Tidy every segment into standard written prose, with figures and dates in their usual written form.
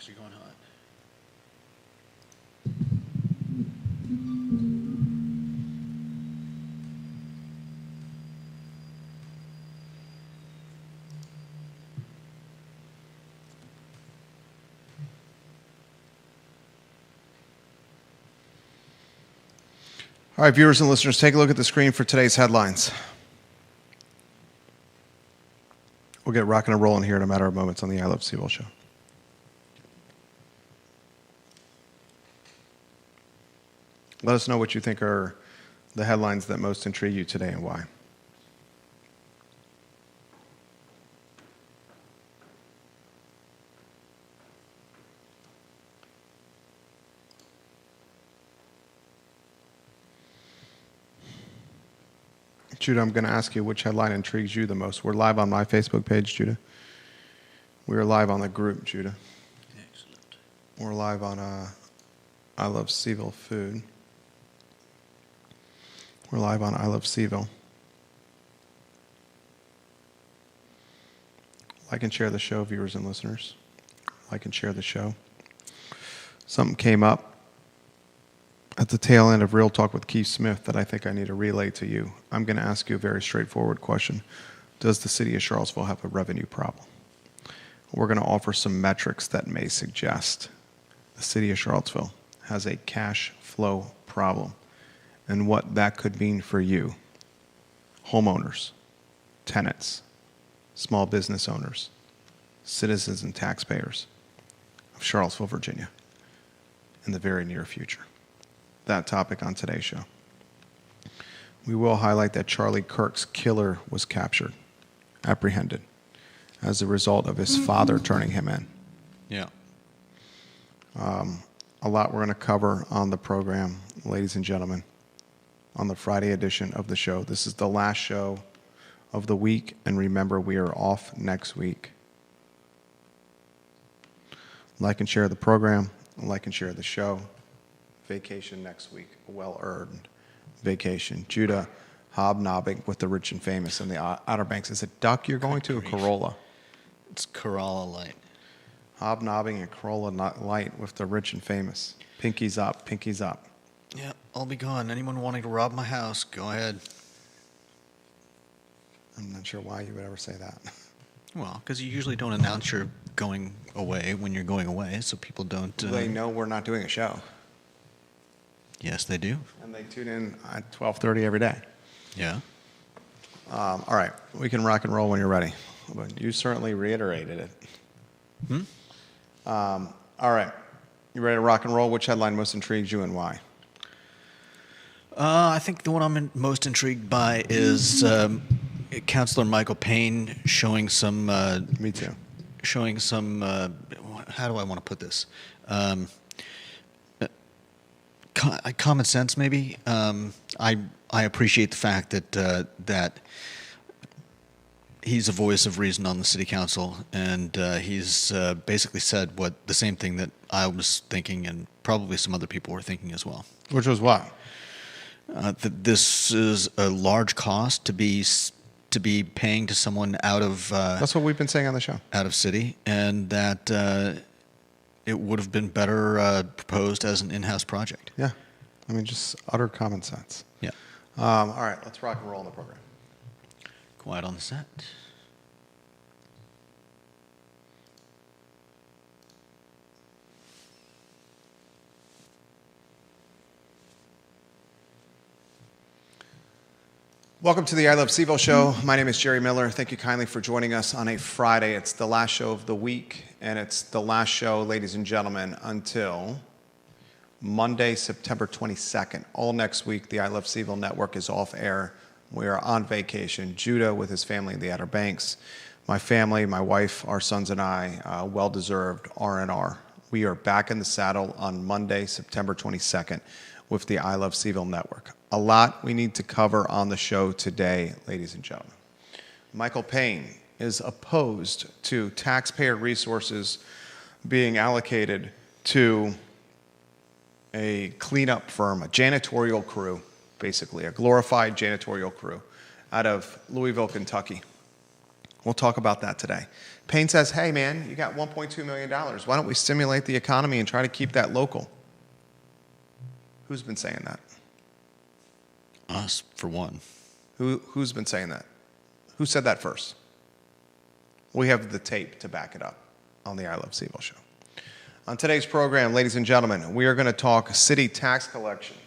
mics are going hot. All right, viewers and listeners, take a look at the screen for today's headlines. We'll get rocking and rolling here in a matter of moments on the I Love CVille show. Let us know what you think are the headlines that most intrigue you today and why. Judah, I'm going to ask you which headline intrigues you the most. We're live on my Facebook page, Judah. We're live on the group, Judah. Excellent. We're live on I Love CVille Food. We're live on I Love CVille. Like and share the show, viewers and listeners. Like and share the show. Something came up at the tail end of Real Talk with Keith Smith that I think I need to relay to you. I'm going to ask you a very straightforward question. Does the city of Charlottesville have a revenue problem? We're going to offer some metrics that may suggest the city of Charlottesville has a cash flow problem and what that could mean for you, homeowners, tenants, small business owners, citizens and taxpayers of Charlottesville, Virginia, in the very near future. That topic on today's show. We will highlight that Charlie Kirk's killer was captured, apprehended, as a result of his father turning him in. Yeah. A lot we're going to cover on the program, ladies and gentlemen, on the Friday edition of the show. This is the last show of the week, and remember, we are off next week. Like and share the program, like and share the show. Vacation next week, a well-earned vacation. Judah hobnobbing with the rich and famous in the Outer Banks. Is it Duck you're going to, or Corolla? It's Corolla Light. Hobnobbing and Corolla Light with the rich and famous. Pinkies up, pinkies up. Yeah, I'll be gone. Anyone wanting to rob my house, go ahead. I'm not sure why you would ever say that. Well, because you usually don't announce you're going away when you're going away, so people don't... They know we're not doing a show. Yes, they do. And they tune in at 12:30 every day. Yeah. All right, we can rock and roll when you're ready. But you certainly reiterated it. All right, you ready to rock and roll? Which headline most intrigues you and why? I think the one I'm most intrigued by is Councilor Michael Payne showing some... Me too. Showing some... how do I want to put this? Common sense, maybe. I appreciate the fact that he's a voice of reason on the city council, and he's basically said the same thing that I was thinking, and probably some other people were thinking as well. Which was what? That this is a large cost to be paying to someone out of That's what we've been saying on the show. Out of city, and that it would have been better proposed as an in-house project. Yeah. I mean, just utter common sense. Yeah. All right, let's rock and roll in the program. Quiet on the set. Welcome to the I Love CVille show. My name is Jerry Miller. Thank you kindly for joining us on a Friday. It's the last show of the week, and it's the last show, ladies and gentlemen, until Monday, September 22nd. All next week, the I Love CVille network is off air. We are on vacation. Judah with his family in the Outer Banks. My family, my wife, our sons, and I, well-deserved R&R. We are back in the saddle on Monday, September 22nd with the I Love CVille network. A lot we need to cover on the show today, ladies and gentlemen. Michael Payne is opposed to taxpayer resources being allocated to a cleanup firm, a janitorial crew, basically, a glorified janitorial crew out of Louisville, Kentucky. We'll talk about that today. Payne says, hey, man, you got $1.2 million. Why don't we stimulate the economy and try to keep that local? Who's been saying that? Us, for one. Who's been saying that? Who said that first? We have the tape to back it up on the I Love CVille show. On today's program, ladies and gentlemen, we are going to talk city tax collection,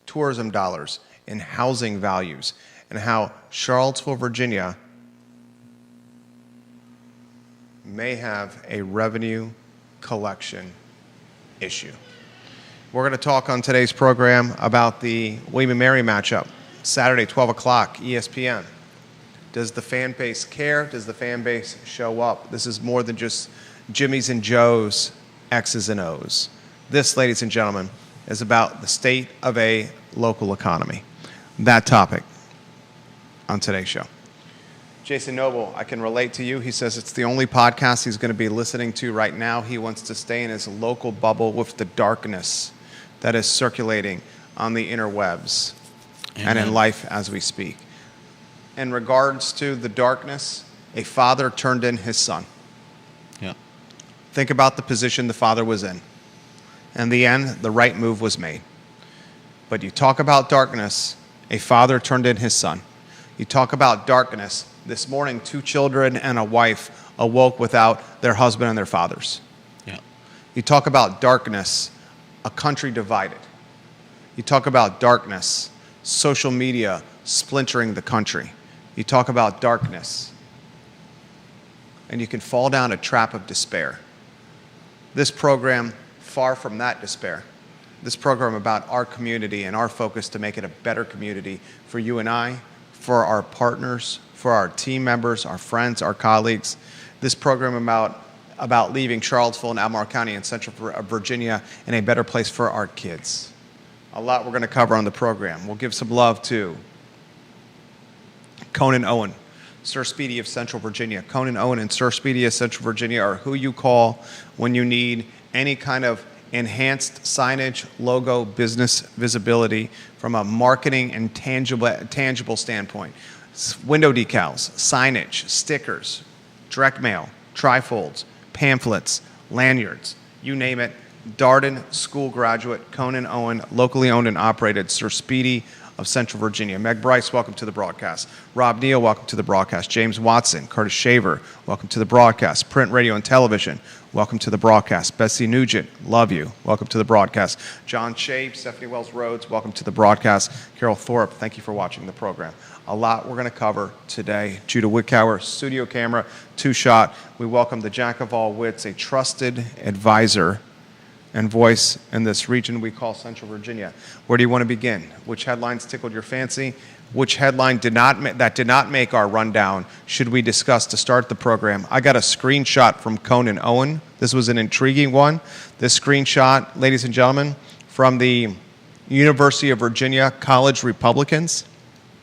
tourism dollars, and housing values, and how Charlottesville, Virginia may have a revenue collection issue. We're going to talk on today's program about the William and Mary matchup, Saturday, 12 o'clock, ESPN. Does the fan base care? Does the fan base show up? This is more than just Jimmy's and Joe's X's and O's. This, ladies and gentlemen, is about the state of a local economy. That topic on today's show. Jason Noble, I can relate to you. He says it's the only podcast he's going to be listening to right now. He wants to stay in his local bubble with the darkness that is circulating on the interwebs and in life as we speak. In regards to the darkness, a father turned in his son. Yeah. Think about the position the father was in. In the end, the right move was made. But you talk about darkness, a father turned in his son. You talk about darkness, this morning 2 children and a wife awoke without their husband and their fathers. Yeah. You talk about darkness, a country divided. You talk about darkness, social media splintering the country. You talk about darkness, and you can fall down a trap of despair. This program, far from that despair. This program about our community and our focus to make it a better community for you and I, for our partners, for our team members, our friends, our colleagues. This program about leaving Charlottesville and Albemarle County and Central Virginia in a better place for our kids. A lot we're going to cover on the program. We'll give some love to Conan Owen, Sir Speedy of Central Virginia. Conan Owen and Sir Speedy of Central Virginia are who you call when you need any kind of enhanced signage, logo, business visibility from a marketing and tangible standpoint. Window decals, signage, stickers, direct mail, trifolds, pamphlets, lanyards, you name it. Darden School graduate, Conan Owen, locally owned and operated, Sir Speedy of Central Virginia. Meg Bryce, welcome to the broadcast. Rob Neal, welcome to the broadcast. James Watson, Curtis Shaver, welcome to the broadcast. Print, radio, and television, welcome to the broadcast. Bessie Nugent, love you, welcome to the broadcast. John Shea, Stephanie Wells Rhodes, welcome to the broadcast. Carol Thorpe, thank you for watching the program. A lot we're going to cover today. Judah Wickauer, studio camera, 2-shot. We welcome the jack of all wits, a trusted advisor and voice in this region we call Central Virginia. Where do you want to begin? Which headlines tickled your fancy? Which headline did not make our rundown should we discuss to start the program? I got a screenshot from Conan Owen. This was an intriguing one. This screenshot, ladies and gentlemen, from the University of Virginia College Republicans.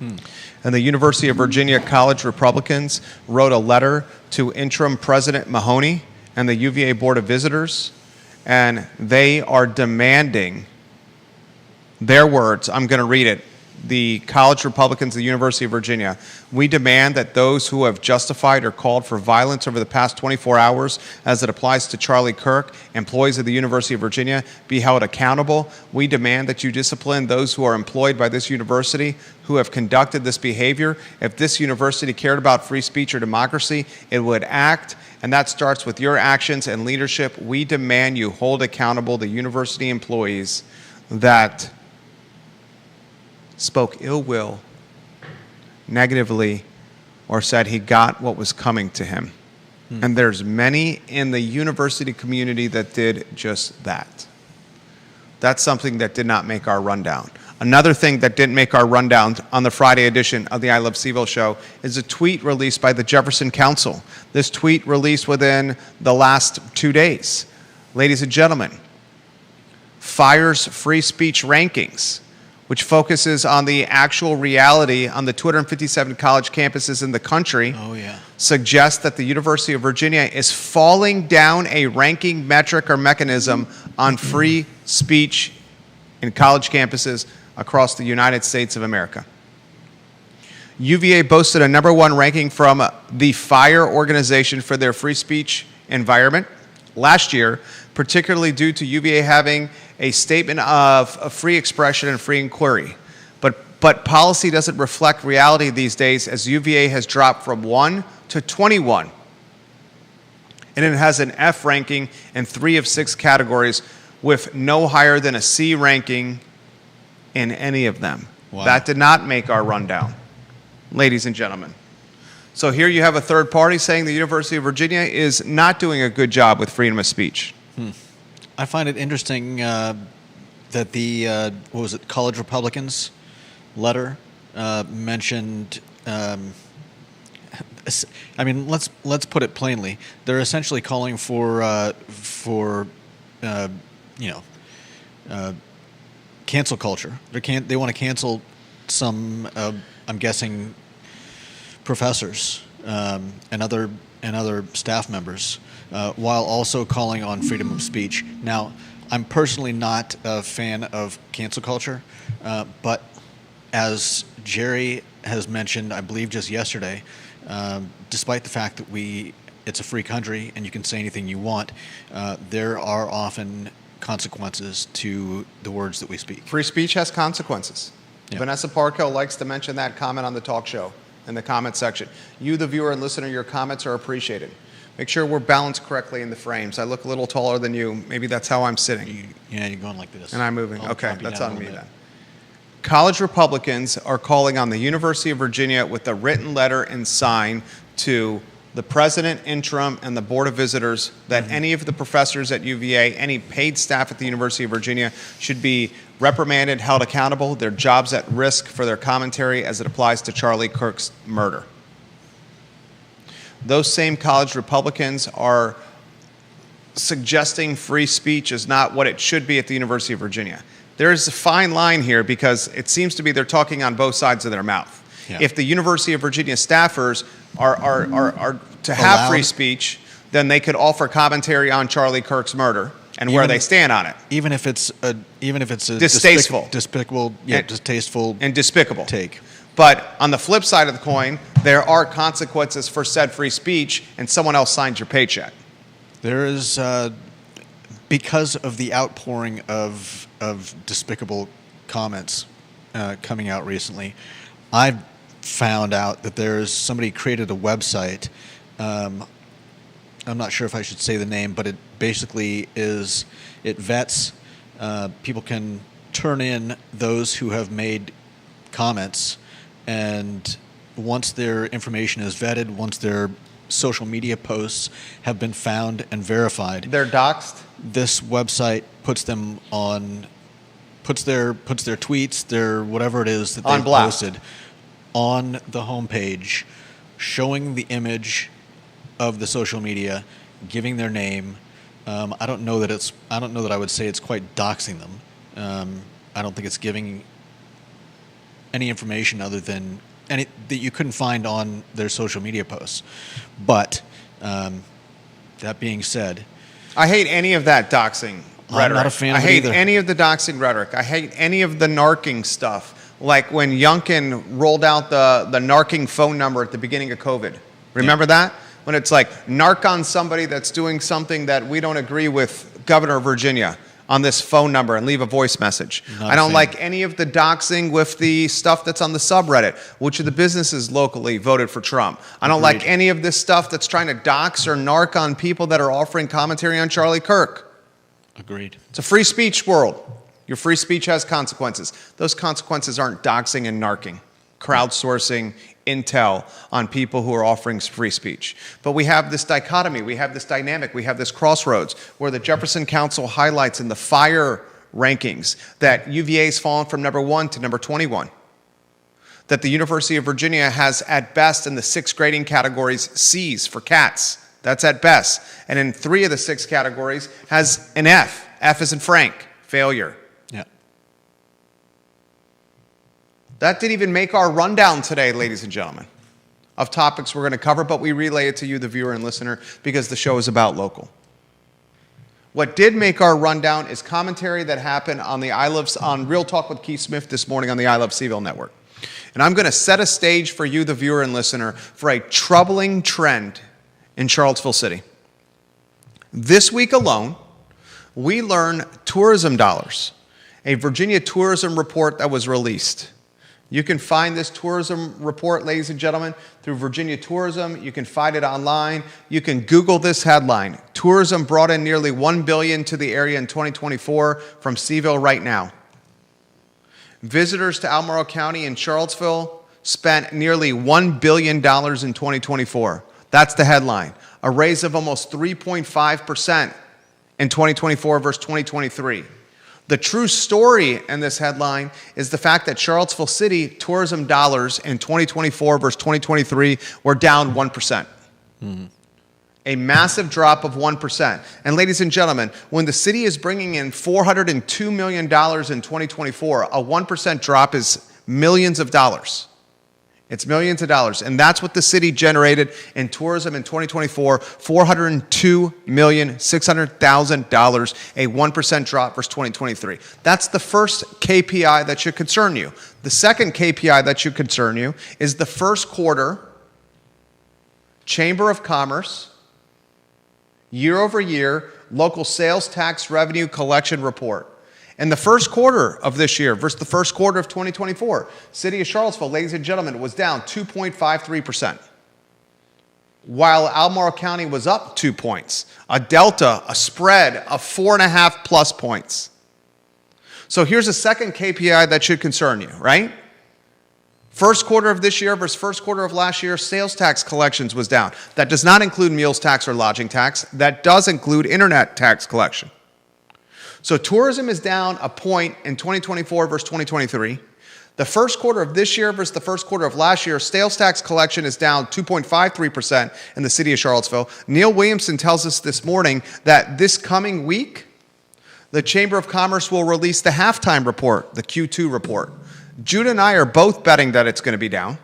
And the University of Virginia College Republicans wrote a letter to interim President Mahoney and the UVA Board of Visitors, and they are demanding, their words, I'm going to read it, the College Republicans of the University of Virginia, we demand that those who have justified or called for violence over the past 24 hours as it applies to Charlie Kirk, employees of the University of Virginia, be held accountable. We demand that you discipline those who are employed by this university who have conducted this behavior. If this university cared about free speech or democracy, it would act, and that starts with your actions and leadership. We demand you hold accountable the university employees that spoke ill will, negatively, or said he got what was coming to him. And there's many in the university community that did just that. That's something that did not make our rundown. Another thing that didn't make our rundown on the Friday edition of the I Love CVille show is a tweet released by the Jefferson Council. This tweet released within the last 2 days. Ladies and gentlemen, fires free speech rankings, which focuses on the actual reality on the 257 college campuses in the country, suggests that the University of Virginia is falling down a ranking metric or mechanism on free speech in college campuses across the United States of America. UVA boasted a #1 ranking from the FIRE organization for their free speech environment last year, particularly due to UVA having a statement of free expression and free inquiry. But policy doesn't reflect reality these days, as UVA has dropped from 1 to 21. And it has an F ranking in 3 of 6 categories, with no higher than a C ranking in any of them. Wow. That did not make our rundown, ladies and gentlemen. So here you have a third party saying the University of Virginia is not doing a good job with freedom of speech. I find it interesting that the what was it, College Republicans letter mentioned. I mean, let's put it plainly. They're essentially calling for cancel culture. They want to cancel some. I'm guessing professors and other staff members, while also calling on freedom of speech. Now, I'm personally not a fan of cancel culture, but as Jerry has mentioned, I believe just yesterday, despite the fact that it's a free country and you can say anything you want, there are often consequences to the words that we speak. Free speech has consequences. Yeah. Vanessa Parko likes to mention that comment on the talk show in the comment section. You, the viewer and listener, your comments are appreciated. Make sure we're balanced correctly in the frames. I look a little taller than you. Maybe that's how I'm sitting. You're going like this. And I'm moving. I'll Okay, drop you that's down on a me little then. bit. College Republicans are calling on the University of Virginia with a written letter and sign to the president, interim, and the board of visitors that any of the professors at UVA, any paid staff at the University of Virginia, should be reprimanded, held accountable, their jobs at risk for their commentary as it applies to Charlie Kirk's murder. Those same college Republicans are suggesting free speech is not what it should be at the University of Virginia. There's a fine line here because it seems to be they're talking on both sides of their mouth. Yeah. If the University of Virginia staffers are to have Allowed. free speech, then they could offer commentary on Charlie Kirk's murder and where Even- they stand on it. Even if it's a Distasteful. despicable, distasteful And despicable. take. But on the flip side of the coin, there are consequences for said free speech, and someone else signs your paycheck. There is, because of the outpouring of despicable comments coming out recently, I've found out that there's somebody created a website. I'm not sure if I should say the name, but it basically it vets. People can turn in those who have made comments, and once their information is vetted, once their social media posts have been found and verified, They're doxxed. this website puts them on, puts their tweets, their whatever it is that On they've blast. posted on the homepage, showing the image of the social media, giving their name. I don't know that I would say it's quite doxing them. I don't think it's giving any information other than any that you couldn't find on their social media posts. But that being said, I hate any of that doxing rhetoric. I'm not a fan of I it hate either. any of the doxing rhetoric. I hate any of the narking stuff. Like when Youngkin rolled out the narking phone number at the beginning of COVID. Remember that? When it's like, narc on somebody that's doing something that we don't agree with Governor of Virginia on this phone number and leave a voice message. Not I a don't fan. like any of the doxing with the stuff that's on the subreddit, which of the businesses locally voted for Trump. I don't like Agreed. any of this stuff that's trying to dox or narc on people that are offering commentary on Charlie Kirk. agreed. It's a free speech world. Your free speech has consequences. Those consequences aren't doxing and narking, crowdsourcing intel on people who are offering free speech. But we have this dichotomy, we have this dynamic, we have this crossroads where the Jefferson Council highlights in the FIRE rankings that UVA's fallen from #1 to #21. That the University of Virginia has at best in the 6 grading categories C's for cats. That's at best. And in 3 of the 6 categories has an F. F is in Frank, failure. Yeah. That didn't even make our rundown today, ladies and gentlemen, of topics we're going to cover, but we relay it to you, the viewer and listener, because the show is about local. What did make our rundown is commentary that happened on Real Talk with Keith Smith this morning on the I Love CVille network. And I'm going to set a stage for you, the viewer and listener, for a troubling trend in Charlottesville City. This week alone, we learn tourism dollars, a Virginia tourism report that was released. You can find this tourism report, ladies and gentlemen, through Virginia Tourism. You can find it online. You can Google this headline. Tourism brought in nearly $1 billion to the area in 2024 from CVille right now. Visitors to Albemarle County and Charlottesville spent nearly $1 billion in 2024. That's the headline. A raise of almost 3.5% in 2024 versus 2023. The true story in this headline is the fact that Charlottesville City tourism dollars in 2024 versus 2023 were down 1%. A massive drop of 1%. And ladies and gentlemen, when the city is bringing in $402 million in 2024, a 1% drop is millions of dollars. It's millions of dollars. And that's what the city generated in tourism in 2024, $402,600,000, a 1% drop versus 2023. That's the first KPI that should concern you. The second KPI that should concern you is the first quarter Chamber of Commerce year-over-year local sales tax revenue collection report. In the first quarter of this year versus the first quarter of 2024, City of Charlottesville, ladies and gentlemen, was down 2.53%. While Albemarle County was up 2 points, a delta, a spread of 4.5 plus points. So here's a second KPI that should concern you, right? First quarter of this year versus first quarter of last year, sales tax collections was down. That does not include meals tax or lodging tax. That does include internet tax collection. So tourism is down a point in 2024 versus 2023. The first quarter of this year versus the first quarter of last year, sales tax collection is down 2.53% in the city of Charlottesville. Neil Williamson tells us this morning that this coming week, the Chamber of Commerce will release the halftime report, the Q2 report. Judah and I are both betting that it's going to be down.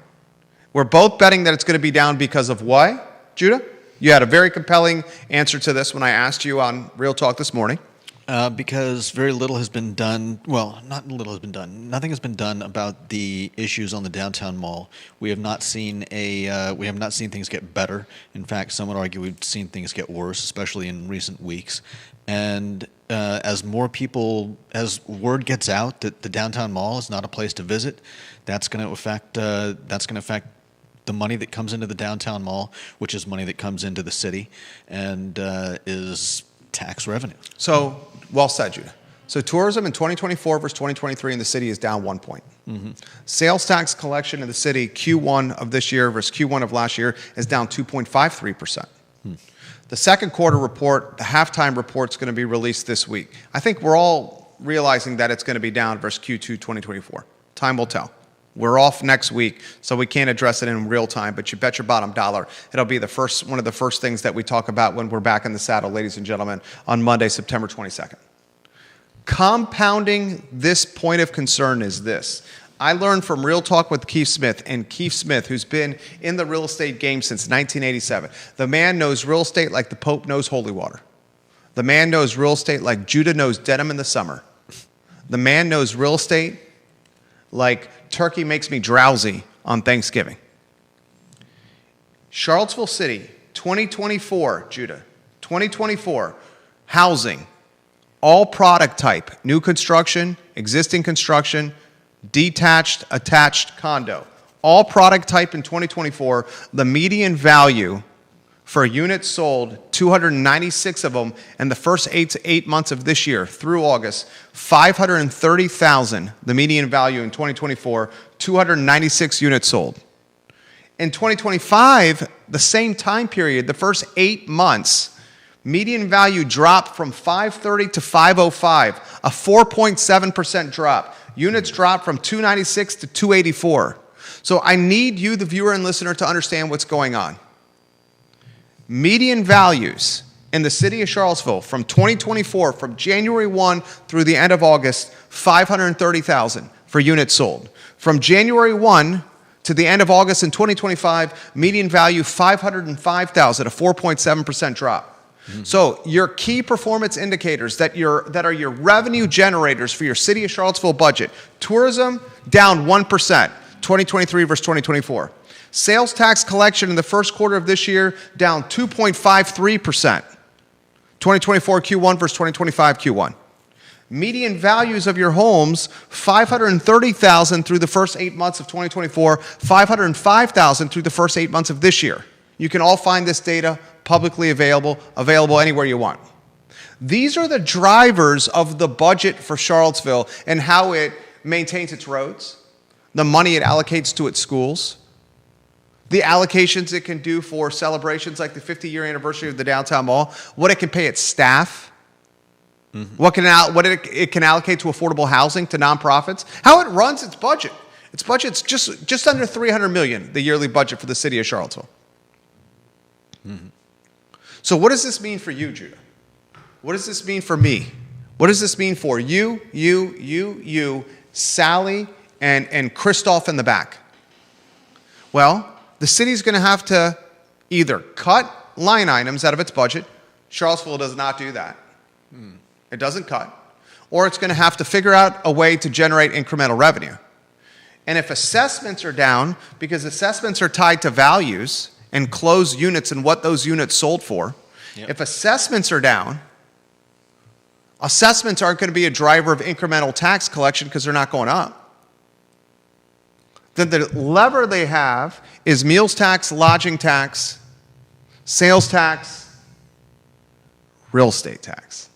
We're both betting that it's going to be down because of what, Judah? You had a very compelling answer to this when I asked you on Real Talk this morning. Because very little has been done. Well, not little has been done. Nothing has been done about the issues on the downtown mall. We have not seen things get better. In fact, some would argue we've seen things get worse, especially in recent weeks. And as word gets out that the downtown mall is not a place to visit, that's going to affect the money that comes into the downtown mall, which is money that comes into the city, and is tax revenue. So, well said, Judah. So tourism in 2024 versus 2023 in the city is down 1 point. Sales tax collection in the city Q1 of this year versus Q1 of last year is down 2.53%. The second quarter report, the halftime report, is going to be released this week. I think we're all realizing that it's going to be down versus Q2 2024. Time will tell. We're off next week, so we can't address it in real time, but you bet your bottom dollar it'll be one of the first things that we talk about when we're back in the saddle, ladies and gentlemen, on Monday, September 22nd. Compounding this point of concern is this. I learned from Real Talk with Keith Smith, and Keith Smith, who's been in the real estate game since 1987. The man knows real estate like the Pope knows holy water. The man knows real estate like Judah knows denim in the summer. The man knows real estate like turkey makes me drowsy on Thanksgiving. Charlottesville City, 2024, Judah, 2024, housing, all product type, new construction, existing construction, detached, attached condo. All product type in 2024, the median value for units sold, 296 of them in the first 8 months of this year through August, 530,000, the median value in 2024, 296 units sold. In 2025, the same time period, the first 8 months, median value dropped from 530 to 505, a 4.7% drop. Units dropped from 296 to 284. So I need you, the viewer and listener, to understand what's going on. Median values in the city of Charlottesville from 2024, from January 1 through the end of August, 530,000 for units sold. From January 1 to the end of August in 2025, median value 505,000, a 4.7% drop. So your key performance indicators that are your revenue generators for your city of Charlottesville budget, tourism down 1%. 2023 versus 2024. Sales tax collection in the first quarter of this year down 2.53%. 2024 Q1 versus 2025 Q1. Median values of your homes, $530,000 through the first 8 months of 2024, $505,000 through the first 8 months of this year. You can all find this data publicly available anywhere you want. These are the drivers of the budget for Charlottesville and how it maintains its roads, the money it allocates to its schools, the allocations it can do for celebrations like the 50-year anniversary of the downtown mall, what it can pay its staff, what it can allocate to affordable housing, to nonprofits, how it runs its budget. Its budget's just under $300 million, the yearly budget for the city of Charlottesville. So what does this mean for you, Judah? What does this mean for me? What does this mean for you, Sally, and Christoph in the back? Well, the city's going to have to either cut line items out of its budget. Charlottesville does not do that. It doesn't cut. Or it's going to have to figure out a way to generate incremental revenue. And if assessments are down, because assessments are tied to values and closed units and what those units sold for, if assessments are down, assessments aren't going to be a driver of incremental tax collection because they're not going up. Then the lever they have is meals tax, lodging tax, sales tax, real estate tax.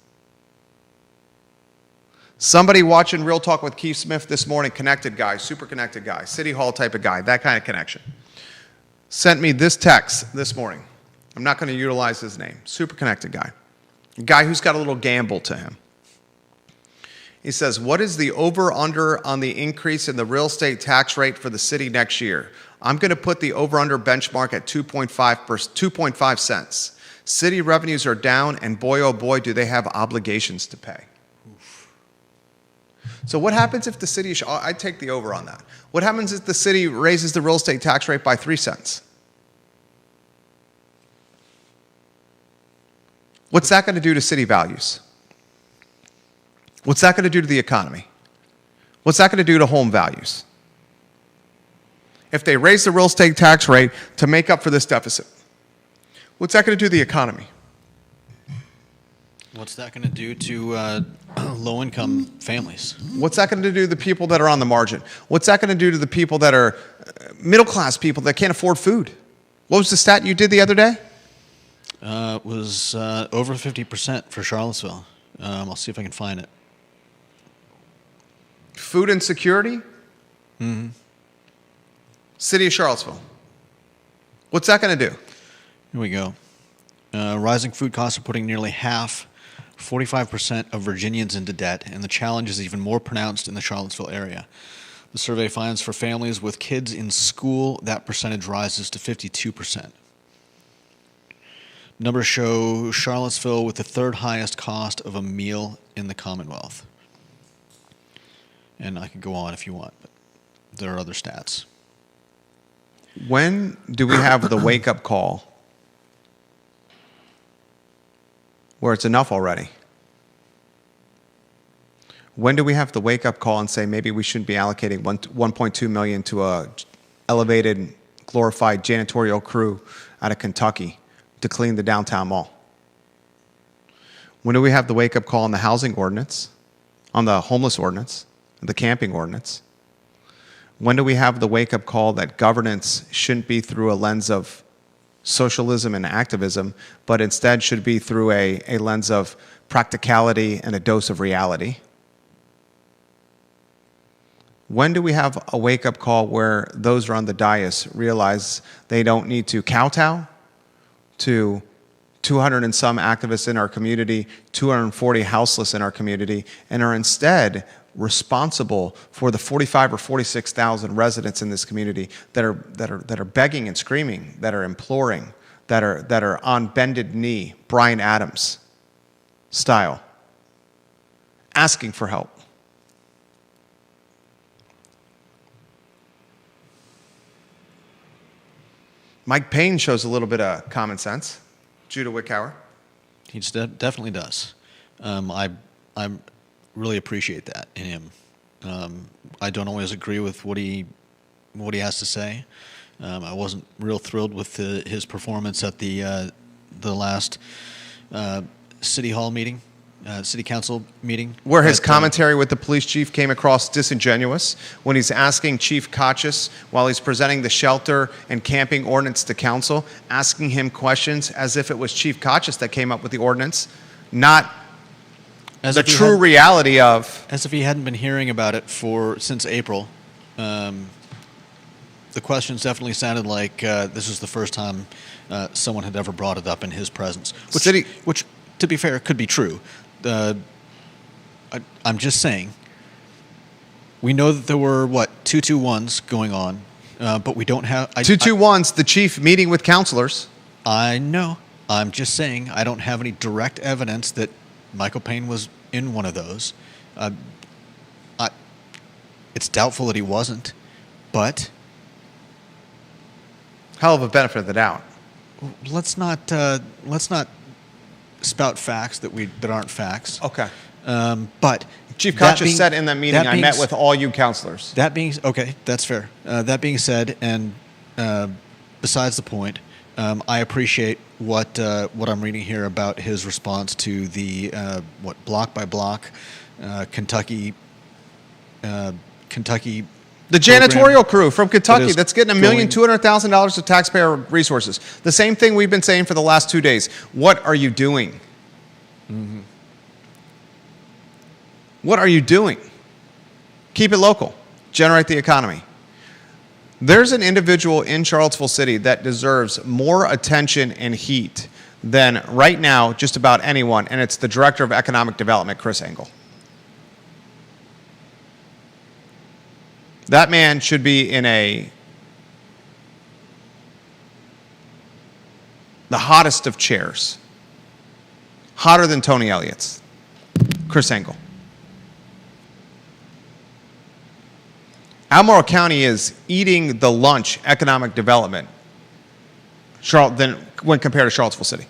Somebody watching Real Talk with Keith Smith this morning, connected guy, super connected guy, City Hall type of guy, that kind of connection, sent me this text this morning. I'm not going to utilize his name. Super connected guy. A guy who's got a little gamble to him. He says, what is the over-under on the increase in the real estate tax rate for the city next year? I'm going to put the over-under benchmark at 2.5 cents. City revenues are down, and boy, oh boy, do they have obligations to pay. So what happens if the city, I take the over on that. What happens if the city raises the real estate tax rate by 3 cents? What's that going to do to city values? What's that going to do to the economy? What's that going to do to home values? If they raise the real estate tax rate to make up for this deficit, what's that going to do to the economy? What's that going to do to low-income families? What's that going to do to the people that are on the margin? What's that going to do to the people that are middle-class people that can't afford food? What was the stat you did the other day? It was over 50% for Charlottesville. I'll see if I can find it. Food insecurity? City of Charlottesville. What's that going to do? Here we go. Rising food costs are putting nearly half, 45% of Virginians into debt, and the challenge is even more pronounced in the Charlottesville area. The survey finds for families with kids in school, that percentage rises to 52%. Numbers show Charlottesville with the third highest cost of a meal in the Commonwealth. And I could go on if you want, but there are other stats. When do we have the wake-up call where it's enough already? When do we have the wake-up call and say maybe we shouldn't be allocating $1.2 million to a elevated, glorified janitorial crew out of Kentucky to clean the downtown mall? When do we have the wake-up call on the housing ordinance, on the homeless ordinance, the camping ordinance? When do we have the wake-up call that governance shouldn't be through a lens of socialism and activism, but instead should be through a lens of practicality and a dose of reality? When do we have a wake-up call where those who are on the dais realize they don't need to kowtow to 200 and some activists in our community, 240 houseless in our community, and are instead responsible for the 45 or 46,000 residents in this community that are begging and screaming, that are imploring, that are on bended knee, Bryan Adams style, asking for help. Mike Payne shows a little bit of common sense. Judah Wickhauer. He definitely does. I really appreciate that in him. I don't always agree with what he what he has to say. I wasn't real thrilled with his performance at the last city hall meeting, city council meeting, where his But, commentary with the police chief came across disingenuous when he's asking Chief Kachis while he's presenting the shelter and camping ordinance to council, asking him questions as if it was Chief Kachis that came up with the ordinance, not as the if he true hadn't- reality of. as if he hadn't been hearing about it since April. The questions definitely sounded like this was the first time someone had ever brought it up in his presence, which, to be fair, could be true. I'm just saying. We know that there were 221s going on, but we don't have 221's the chief meeting with counselors. I know. I'm just saying I don't have any direct evidence that Michael Payne was in one of those. It's doubtful that he wasn't, but Hell of a benefit of the doubt. let's not spout facts that aren't facts. Okay. But Chief that Kachis being- said in that meeting, that I being met s- with all you counselors. That being okay, that's fair. That being said, and besides the point, I appreciate what I'm reading here about his response to the block by block Kentucky. The program janitorial crew from Kentucky is that's getting $1,200,000 of taxpayer resources. The same thing we've been saying for the last 2 days. What are you doing? Mm-hmm. What are you doing? Keep it local. Generate the economy. There's an individual in Charlottesville City that deserves more attention and heat than right now just about anyone, and it's the Director of Economic Development, Chris Engel. That man should be in the hottest of chairs. Hotter than Tony Elliott's. Chris Engel. Albemarle County is eating the lunch economic development when compared to Charlottesville City.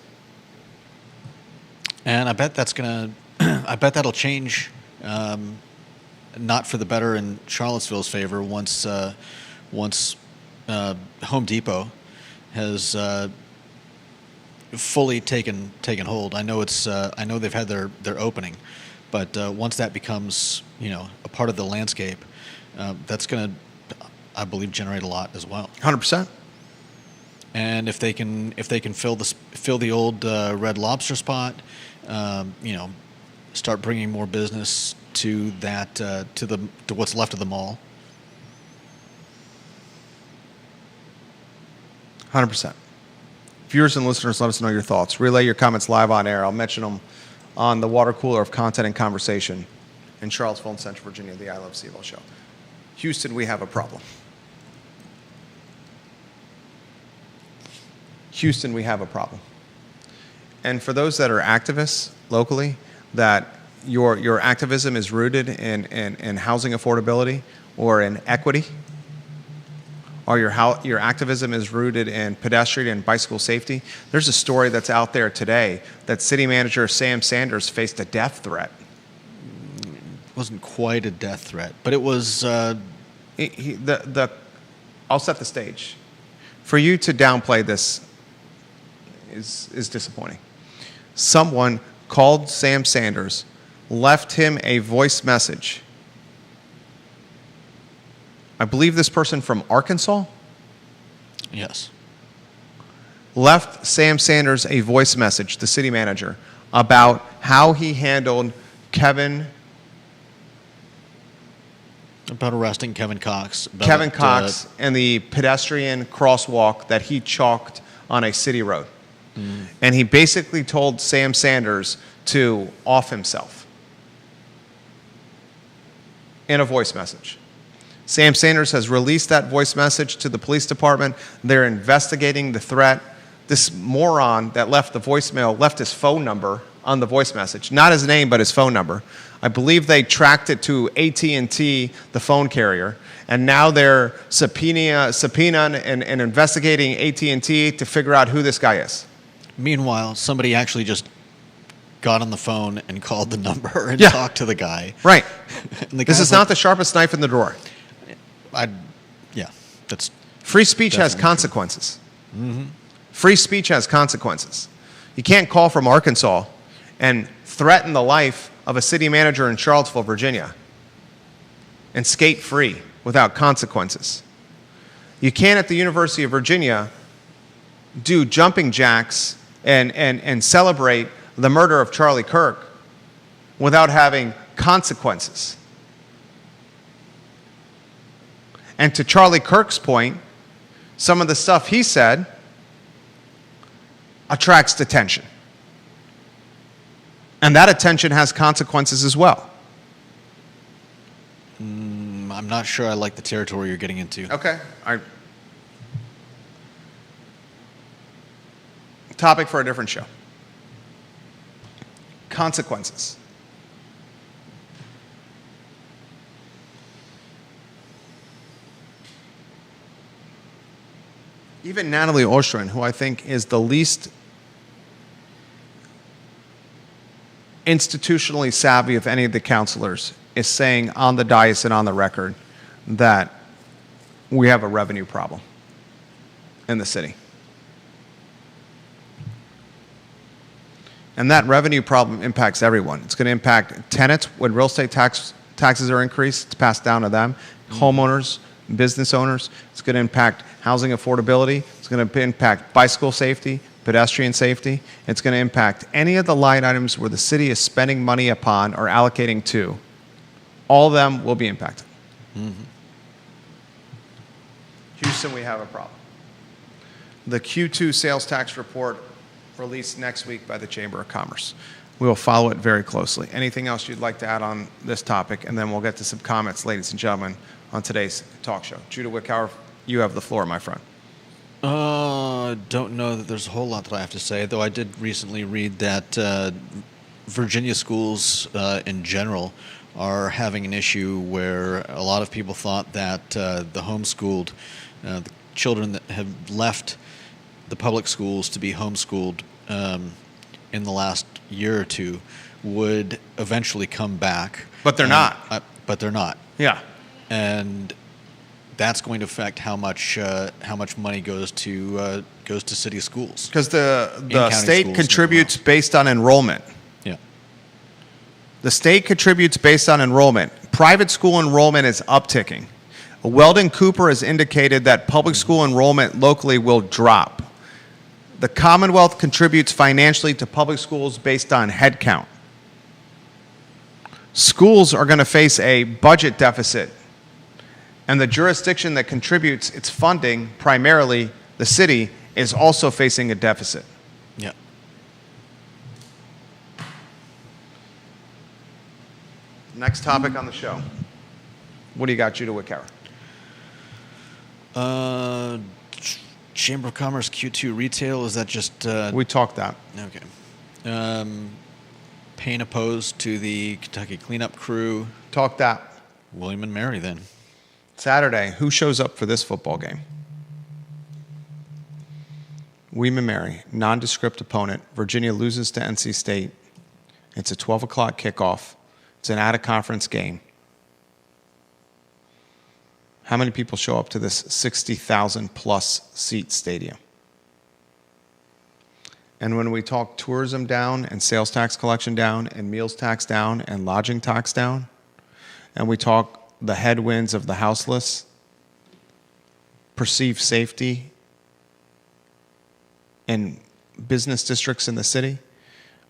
And I bet I bet that'll change, not for the better in Charlottesville's favor once Home Depot has fully taken hold. I know I know they've had their opening, but once that becomes a part of the landscape, that's going to, I believe, generate a lot as well. 100%. And if they can fill the old Red Lobster spot, start bringing more business to that to what's left of the mall. 100%. Viewers and listeners, let us know your thoughts. Relay your comments live on air. I'll mention them on the water cooler of content and conversation in Charlottesville and Central Virginia, the I Love CVille show. Houston, we have a problem. Houston, we have a problem. And for those that are activists locally, that your activism is rooted in housing affordability or in equity, or your activism is rooted in pedestrian and bicycle safety, there's a story that's out there today that City Manager Sam Sanders faced a death threat. It wasn't quite a death threat, but it was. I'll set the stage. For you to downplay this is disappointing. Someone called Sam Sanders, left him a voice message. I believe this person from Arkansas Yes. left Sam Sanders a voice message, the city manager, about how he handled About arresting Kevin Cox. And the pedestrian crosswalk that he chalked on a city road. And he basically told Sam Sanders to off himself in a voice message. Sam Sanders has released that voice message to the police department. They're investigating the threat. This moron that left the voicemail left his phone number on the voice message. Not his name, but his phone number. I believe they tracked it to AT&T, the phone carrier, and now they're subpoenaing and investigating AT&T to figure out who this guy is. Meanwhile, somebody actually just got on the phone and called the number and Yeah. talked to the guy. Right. And the This guy's is not the sharpest knife in the drawer. Yeah. That's Free speech has definitely true. consequences. Free speech has consequences. You can't call from Arkansas and threaten the life of a city manager in Charlottesville, Virginia, and skate free without consequences. You can't at the University of Virginia do jumping jacks and celebrate the murder of Charlie Kirk without having consequences. And to Charlie Kirk's point, some of the stuff he said attracts attention. And that attention has consequences as well. I'm not sure I like the territory you're getting into. Okay. Topic for a different show. Consequences. Even Natalie Ostrin, who I think is the least institutionally savvy of any of the counselors, is saying on the dais and on the record that we have a revenue problem in the city. And that revenue problem impacts everyone. It's going to impact tenants when real estate taxes are increased. It's passed down to them. Homeowners, business owners. It's going to impact housing affordability. It's going to impact bicycle safety, pedestrian safety. It's going to impact any of the line items where the city is spending money upon or allocating to. All of them will be impacted. Houston, we have a problem. The Q2 sales tax report released next week by the Chamber of Commerce. We will follow it very closely. Anything else you'd like to add on this topic? And then we'll get to some comments, ladies and gentlemen, on today's talk show. Judah Wickower, you have the floor, my friend. Don't know that there's a whole lot that I have to say, though I did recently read that Virginia schools in general are having an issue where a lot of people thought that the homeschooled, the children that have left the public schools to be homeschooled in the last year or two would eventually come back. But they're not. But they're not. Yeah. And that's going to affect how much money goes to city schools. Because the county state schools contributes based on enrollment. Yeah. The state contributes based on enrollment. Private school enrollment is upticking. Weldon Cooper has indicated that public school enrollment locally will drop. The Commonwealth contributes financially to public schools based on head count. Schools are going to face a budget deficit, and the jurisdiction that contributes its funding, primarily the city, is also facing a deficit. Yeah. Next topic on the show. What do you got, Judah Wickower? Chamber of Commerce Q2 retail, is that just... We talked that. Okay. Payne opposed to the Kentucky cleanup crew. Talked that. William and Mary then. Saturday, who shows up for this football game? William and Mary, nondescript opponent. Virginia loses to NC State. It's a 12 o'clock kickoff. It's an out-of-conference game. How many people show up to this 60,000-plus seat stadium? And when we talk tourism down and sales tax collection down and meals tax down and lodging tax down, and we talk the headwinds of the houseless, perceived safety in business districts in the city,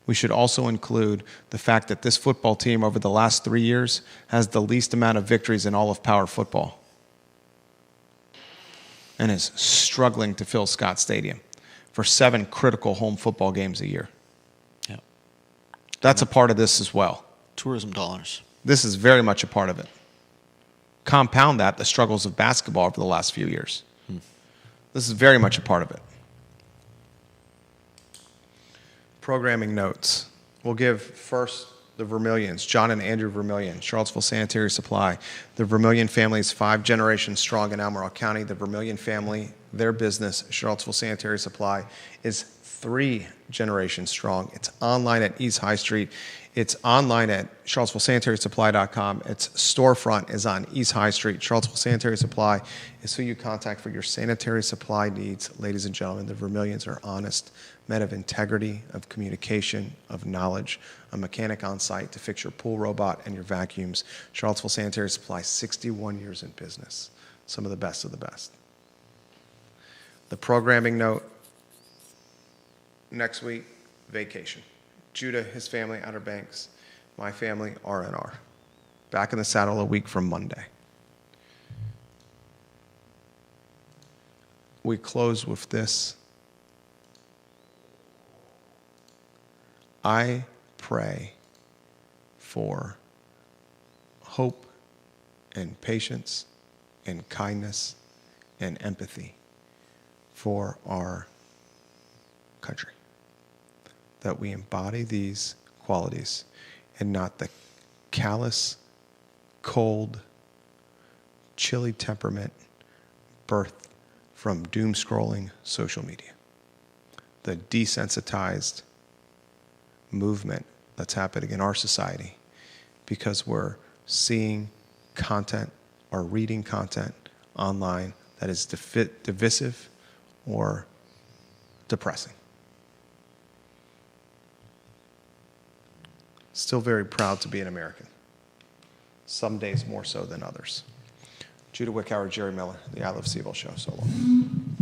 we should also include the fact that this football team over the last 3 years has the least amount of victories in all of power football and is struggling to fill Scott Stadium for 7 critical home football games a year. Yeah. That's a part of this as well. Tourism dollars. This is very much a part of it. Compound that, the struggles of basketball over the last few years. This is very much a part of it. Programming notes. We'll give first the Vermillions, John and Andrew Vermillion, Charlottesville Sanitary Supply. The Vermillion family is 5 generations strong in Albemarle County. The Vermillion family, their business, Charlottesville Sanitary Supply, is 3 generations strong. It's online at East High Street. It's online at charlottesvillesanitarysupply.com. Its storefront is on East High Street. Charlottesville Sanitary Supply is who you contact for your sanitary supply needs. Ladies and gentlemen, the Vermillions are honest, men of integrity, of communication, of knowledge, a mechanic on site to fix your pool robot and your vacuums. Charlottesville Sanitary Supply, 61 years in business. Some of the best of the best. The programming note, next week, vacation. Judah, his family, Outer Banks. My family, R&R. Back in the saddle a week from Monday. We close with this. I pray for hope and patience and kindness and empathy for our country. That we embody these qualities and not the callous, cold, chilly temperament birthed from doom-scrolling social media. The desensitized movement that's happening in our society because we're seeing content or reading content online that is divisive or depressing. Still very proud to be an American. Some days more so than others. Judah Wickhauer, Jerry Miller, the I Love CVille Show. So long.